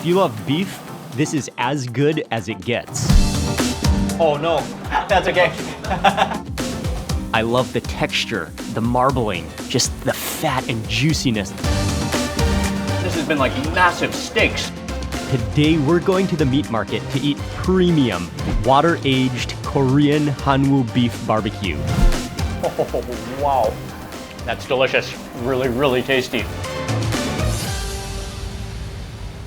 If you love beef, this is as good as it gets. Oh no, that's okay. I love the texture, the marbling, just the fat and juiciness. This has been like massive steaks. Today we're going to the meat market to eat premium, water-aged Korean Hanwoo beef barbecue. Oh, wow. That's delicious. Really, really tasty.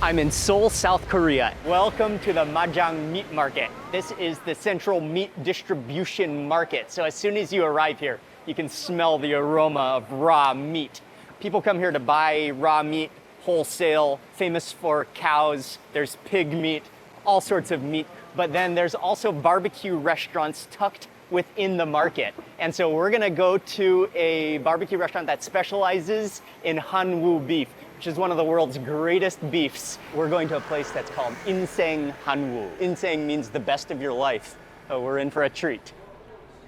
I'm in Seoul, South Korea. Welcome to the Majang Meat Market. This is the central meat distribution market. So as soon as you arrive here, you can smell the aroma of raw meat. People come here to buy raw meat wholesale, famous for cows. There's pig meat, all sorts of meat. But then there's also barbecue restaurants tucked within the market. And so we're gonna go to a barbecue restaurant that specializes in Hanwoo beef, which is one of the world's greatest beefs. We're going to a place that's called Inseng Hanwoo. Inseng means the best of your life. So we're in for a treat.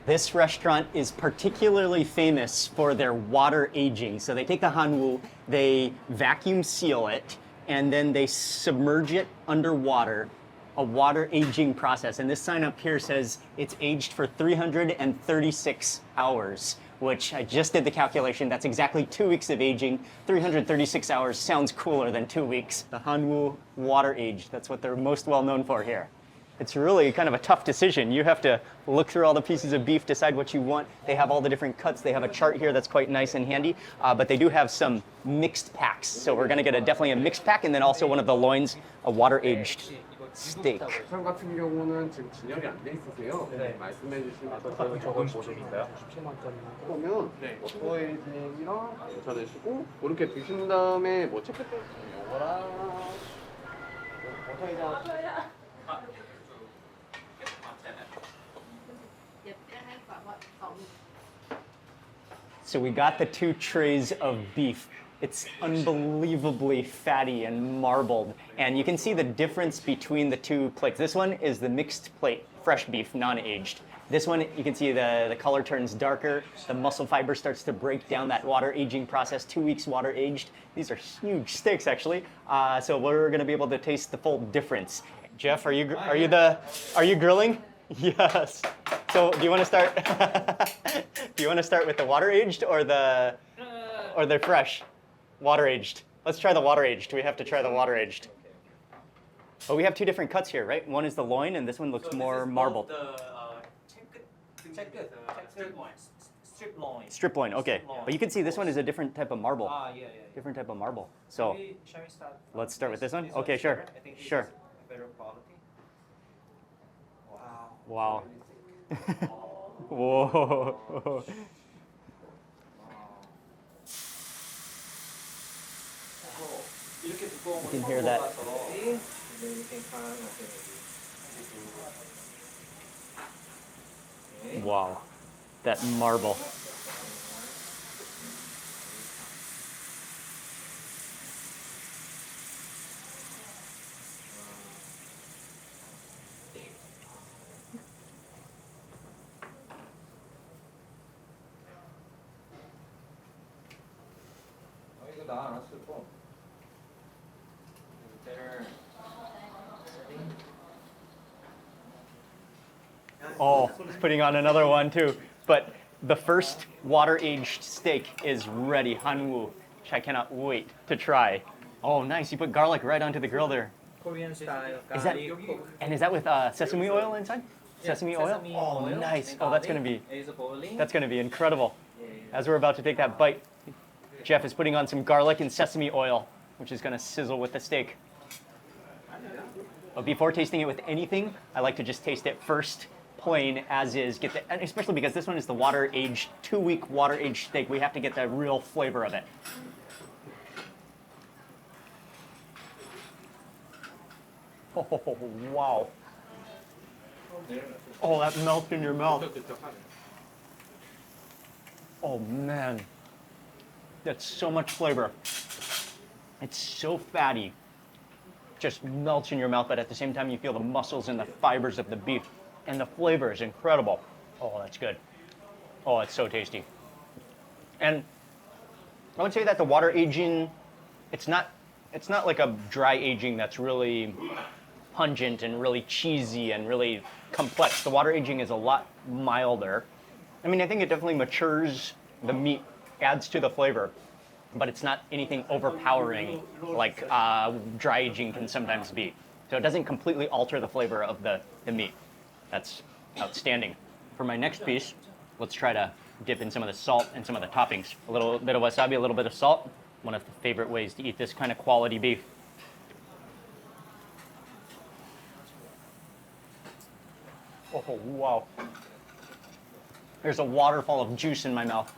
This restaurant is particularly famous for their water aging. So they take the Hanwoo, they vacuum seal it, and then they submerge it underwater, a water aging process. And this sign up here says it's aged for 336 hours, which I just did the calculation. That's exactly 2 weeks of aging. 336 hours sounds cooler than 2 weeks. The Hanwoo water aged, that's what they're most well known for here. It's really kind of a tough decision. You have to look through all the pieces of beef, decide what you want. They have all the different cuts. They have a chart here that's quite nice and handy, but they do have some mixed packs. So we're gonna get definitely a mixed pack, and then also one of the loins, a water aged steak. 참 같은 경우는 지금 진열이 안 돼 있으세요. 네. 말씀해 주시면 적은 보정인가요? 그러면 어토에이징이랑 괜찮으시고 그렇게 드신 다음에 뭐 체크 때 요거랑 어토에이징 So we got the 2 trays of beef. It's unbelievably fatty and marbled. And you can see the difference between the 2 plates. This one is the mixed plate, fresh beef, non-aged. This one, you can see the color turns darker. The muscle fiber starts to break down that water aging process, 2 weeks water aged. These are huge steaks, actually. So we're gonna be able to taste the full difference. Jeff, are you grilling? Yes. So do you want to start? Do you want to start with the water aged or the fresh? Water aged. Let's try the water aged. We have to try the water aged. Oh, we have 2 different cuts here, right? One is the loin, and this one looks more marbled. Strip loin. Strip loin. Okay. Strip loin. But you can see this one is a different type of marble. Yeah. Different type of marble. So Shall we start? let's start with this one. This Okay, sure. I think Sure. it's better quality. Wow. Wow. Whoa. You can hear that. Wow. That marble. 이거 나 알았을 거. Better. Oh, it's putting on another one too. But the first water-aged steak is ready, Hanwoo, which I cannot wait to try. Oh, nice. You put garlic right onto the grill there. Korean style Is that, garlic cook. and is that with sesame oil inside? Sesame oil? Sesame Oh, oil nice. and Oh, that's garlic gonna be is boiling. That's going to be incredible. As we're about to take that bite, Jeff is putting on some garlic and sesame oil, which is going to sizzle with the steak. But before tasting it with anything, I like to just taste it first, plain as is. And especially because this one is the water-aged, 2-week water-aged steak. We have to get the real flavor of it. Oh, wow. Oh, that melts in your mouth. Oh man, that's so much flavor. It's so fatty. Just melts in your mouth, but at the same time you feel the muscles and the fibers of the beef. And the flavor is incredible. Oh, that's good. Oh, it's so tasty. And I would say that the water aging, it's not it's not like a dry aging that's really pungent and really cheesy and really complex. The water aging is a lot milder. I mean, I think it definitely matures the meat, adds to the flavor, but it's not anything overpowering like dry aging can sometimes be. So it doesn't completely alter the flavor of the meat. That's outstanding. For my next piece, let's try to dip in some of the salt and some of the toppings. A little bit of wasabi, a little bit of salt. One of the favorite ways to eat this kind of quality beef. Oh, wow. There's a waterfall of juice in my mouth.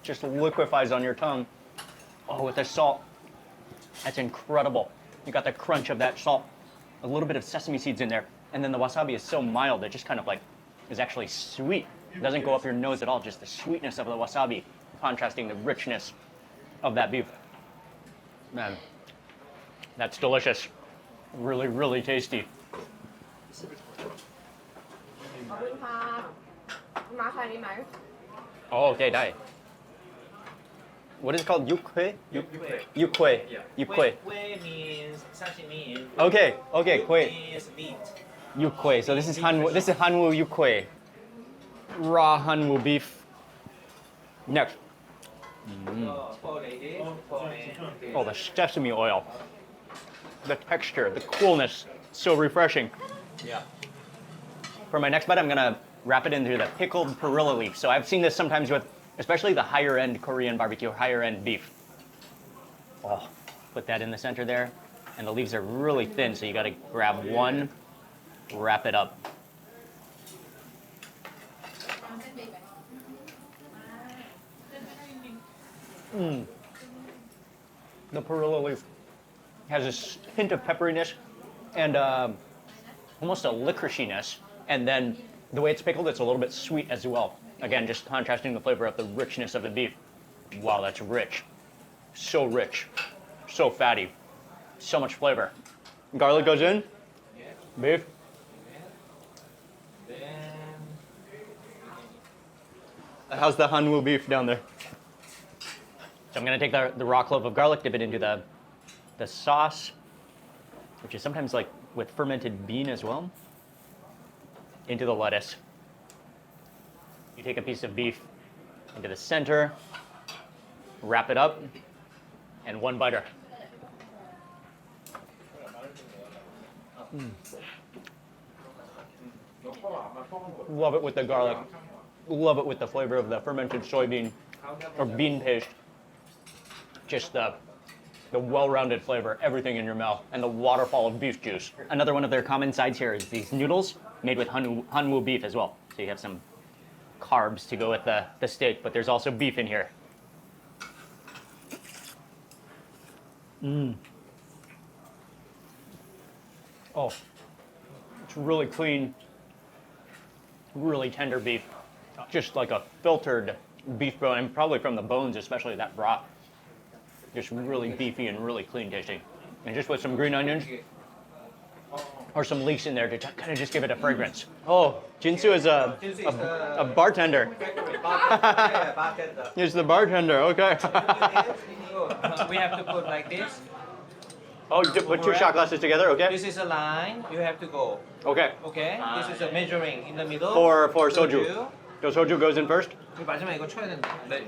Just liquefies on your tongue. Oh, with the salt. That's incredible. You got the crunch of that salt. A little bit of sesame seeds in there. And then the wasabi is so mild, it just kind of like is actually sweet. It doesn't go up your nose at all, just the sweetness of the wasabi contrasting the richness of that beef. Man, that's delicious. Really, really tasty. ขอบคุณค่ะมาใครได้ไหม Oh, okay, dai. What is it called? Yukwe? Yukwe. Yukwe. Yukwe. Kue means sashimi. Okay, okay, kwe. Is meat. Yukwe. So this is Hanwoo. This is Hanwoo Yukwe. Raw Hanwoo beef. Next. For ladies, for men. Oh, the sesame oil. The texture, the coolness, so refreshing. Yeah. For my next bite, I'm gonna wrap it into the pickled perilla leaf. So I've seen this sometimes with, especially the higher end Korean barbecue, higher end beef. Oh, put that in the center there. And the leaves are really thin, so you gotta grab one, wrap it up. The perilla leaf has this hint of pepperiness and almost a licoriceiness. And then the way it's pickled, it's a little bit sweet as well. Again, just contrasting the flavor of the richness of the beef. Wow, that's rich. So rich. So fatty. So much flavor. Garlic goes in. Beef. Then How's the Hanwoo beef down there? So I'm gonna take the raw clove of garlic, dip it into the sauce, which is sometimes like with fermented bean as well, into the lettuce. You take a piece of beef into the center, wrap it up, and one biter. Love it with the garlic. Love it with the flavor of the fermented soybean or bean paste. Just the well-rounded flavor, everything in your mouth, and the waterfall of beef juice. Another one of their common sides here is these noodles made with Hanwoo beef as well. So you have some carbs to go with the steak, but there's also beef in here. Oh, it's really clean, really tender beef. Just like a filtered beef bone, and probably from the bones, especially that broth. Just really beefy and really clean tasting. And just with some green onions or some leeks in there to kind of just give it a fragrance. Oh, Jinsu is a bartender. bartender. He's the bartender, okay. We have to put like this. Oh, you put two shot glasses together, okay? This is a line. You have to go. Okay. Okay. This is a measuring in the middle. For soju. So soju goes in first? 마지막에 이거 쳐야 된다. 네.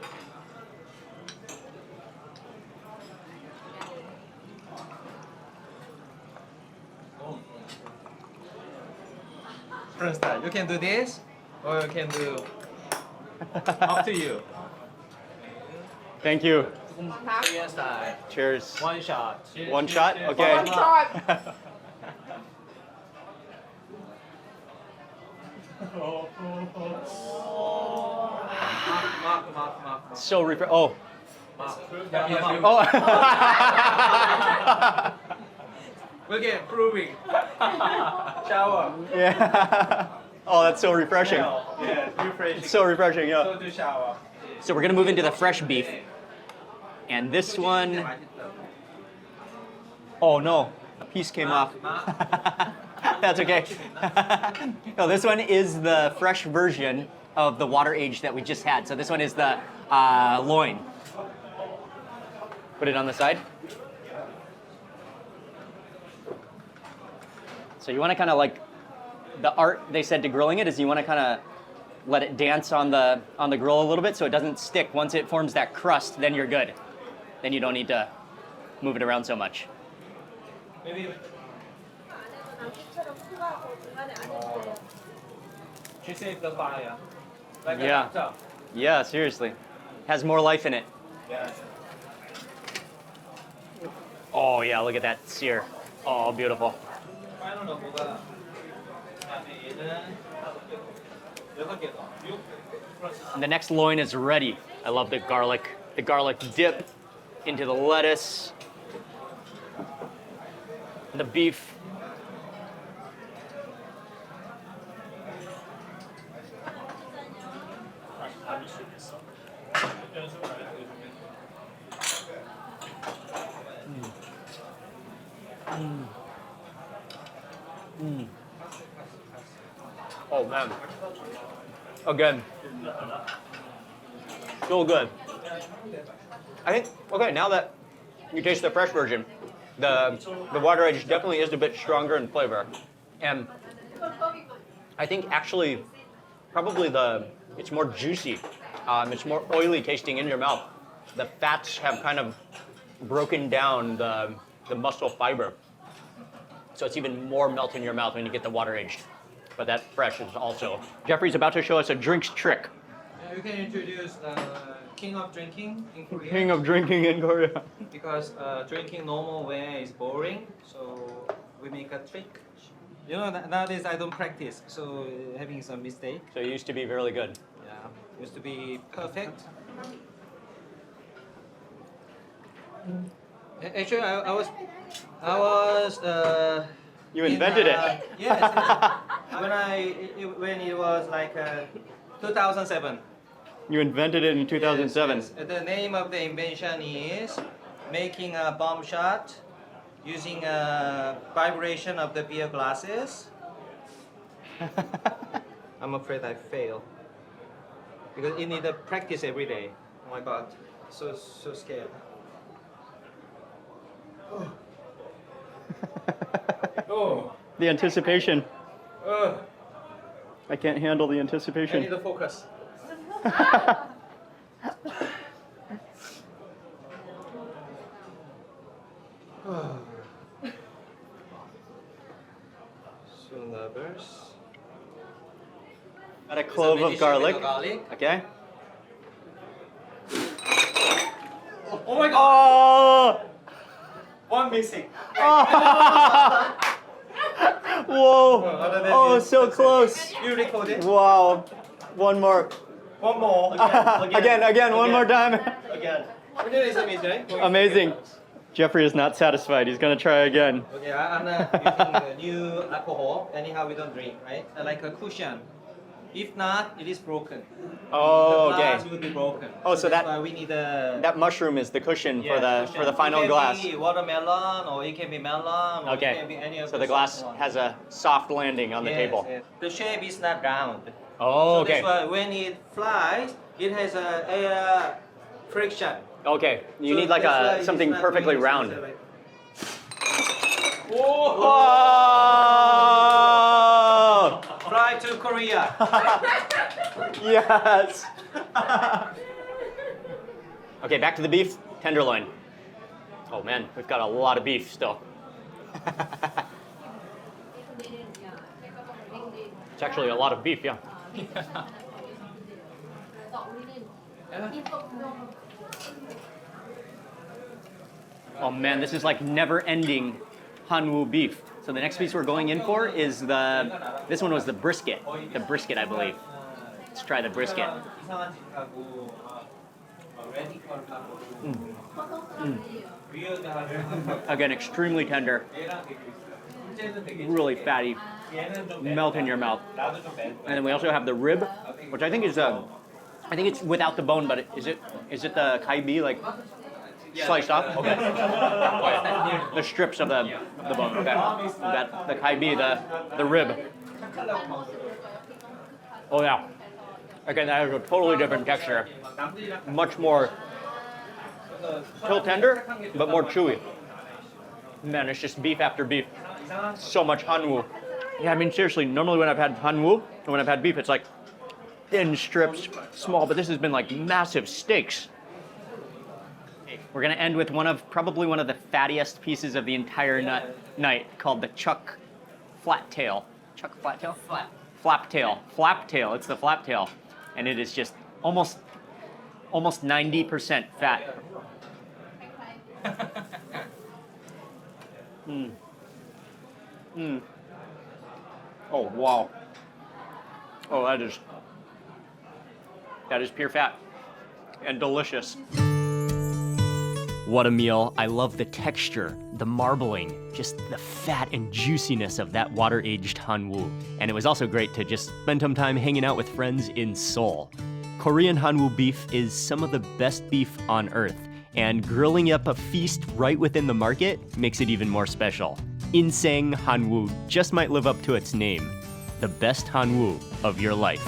First time. You can do this, or you can do. Up to you. Thank you. Korean style. Cheers. One shot. One shot? Okay. คนชอบ Mark. So oh. Yeah. Oh. We'll get proving. Shower. Yeah. Oh, that's so refreshing. Yeah, refreshing. It's so refreshing, yeah. So to shower. So we're gonna move into the fresh beef. And this one, oh no, a piece came off. That's okay. No, this one is the fresh version of the water age that we just had. So this one is the loin. Put it on the side. So you want to kind of like, the art they said to grilling it is you want to kind of let it dance on the grill a little bit so it doesn't stick. Once it forms that crust, then you're good. Then you don't need to move it around so much. Maybe 남기처럼 푸가고 중간에 안 해도 she saved the fire. Like Yeah. a Yeah, seriously. Has more life in it. yeah. Oh yeah, look at that sear. Oh, beautiful. 파이널 뭐가 얘는 6개 더. 6 플러스 And the next loin is ready. I love the garlic dip into the lettuce. And the beef. Oh man. Again. So good. I think, okay, now that you taste the fresh version, the water edge definitely is a bit stronger in flavor. And I think actually, probably it's more juicy. It's more oily tasting in your mouth. The fats have kind of broken down the muscle fiber. So it's even more melt in your mouth when you get the water aged. But that fresh is also. Jeffrey's about to show us a drinks trick. You can introduce king of drinking in Korea. King of drinking in Korea. Because drinking normal way is boring, so we make a trick. You know, nowadays I don't practice, so having some mistake. So it used to be really good. Yeah, used to be perfect. Actually, I was. You invented it. Yes. When it was like 2007. You invented it in 2007. Yes, yes. The name of the invention is making a bomb shot using a vibration of the beer glasses. I'm afraid I fail because you need to practice every day. Oh my god, so scared. Oh. The anticipation. Oh. I can't handle the I anticipation. need to focus. So nervous. Add a clove of garlic. Okay. Oh my god! Oh! One missing. Whoa! Oh, so close. You recorded? Wow. One more. One more. Again, one more time. Again. It is amazing. Amazing. Jeffrey is not satisfied. He's gonna try again. Okay, I'm using a new alcohol. Anyhow, we don't drink, right? Like a cushion. If not, it is broken. Oh, The glass okay. will be broken. Oh, so that's that- why we need a That mushroom is the cushion for cushion. the final it can glass. be watermelon, or it can be melon, or it Okay. can be any of So the glass soft one. has a soft landing on the Yes, table. yes. The shape is not round. Oh, So okay. that's why when it flies, it has a air friction. Okay. You So need like that's why it's something not perfectly going round. like- Oh! Fly to Korea. Yes. Okay, back to the beef tenderloin. Oh man, we've got a lot of beef still. It's actually a lot of beef, yeah. Oh man, this is like never-ending Hanwoo beef. So the next piece we're going in for is this one was the brisket. The brisket, I believe. Let's try the brisket. Again, extremely tender, really fatty, melt in your mouth. And then we also have the rib, which I think is I think it's without the bone, but is it the kaibi like sliced off? Okay. The strips of the bone. Okay. The kaibi, the rib. Oh yeah. Again, that has a totally different texture. Much more still tender, but more chewy. Man, it's just beef after beef. So much Hanwoo. Yeah, I mean, seriously, normally when I've had Hanwoo, and when I've had beef, it's like thin strips, small, but this has been like massive steaks. We're gonna end with probably one of the fattiest pieces of the entire night, called the chuck flat tail. Chuck flat tail? Flap tail. Flap tail. It's the flap tail. And it is just almost 90% fat. Oh, wow. Oh, that is pure fat and delicious. What a meal. I love the texture, the marbling, just the fat and juiciness of that water-aged Hanwoo. And it was also great to just spend some time hanging out with friends in Seoul. Korean Hanwoo beef is some of the best beef on earth, and grilling up a feast right within the market makes it even more special. Insang Hanwoo just might live up to its name, the best Hanwoo of your life.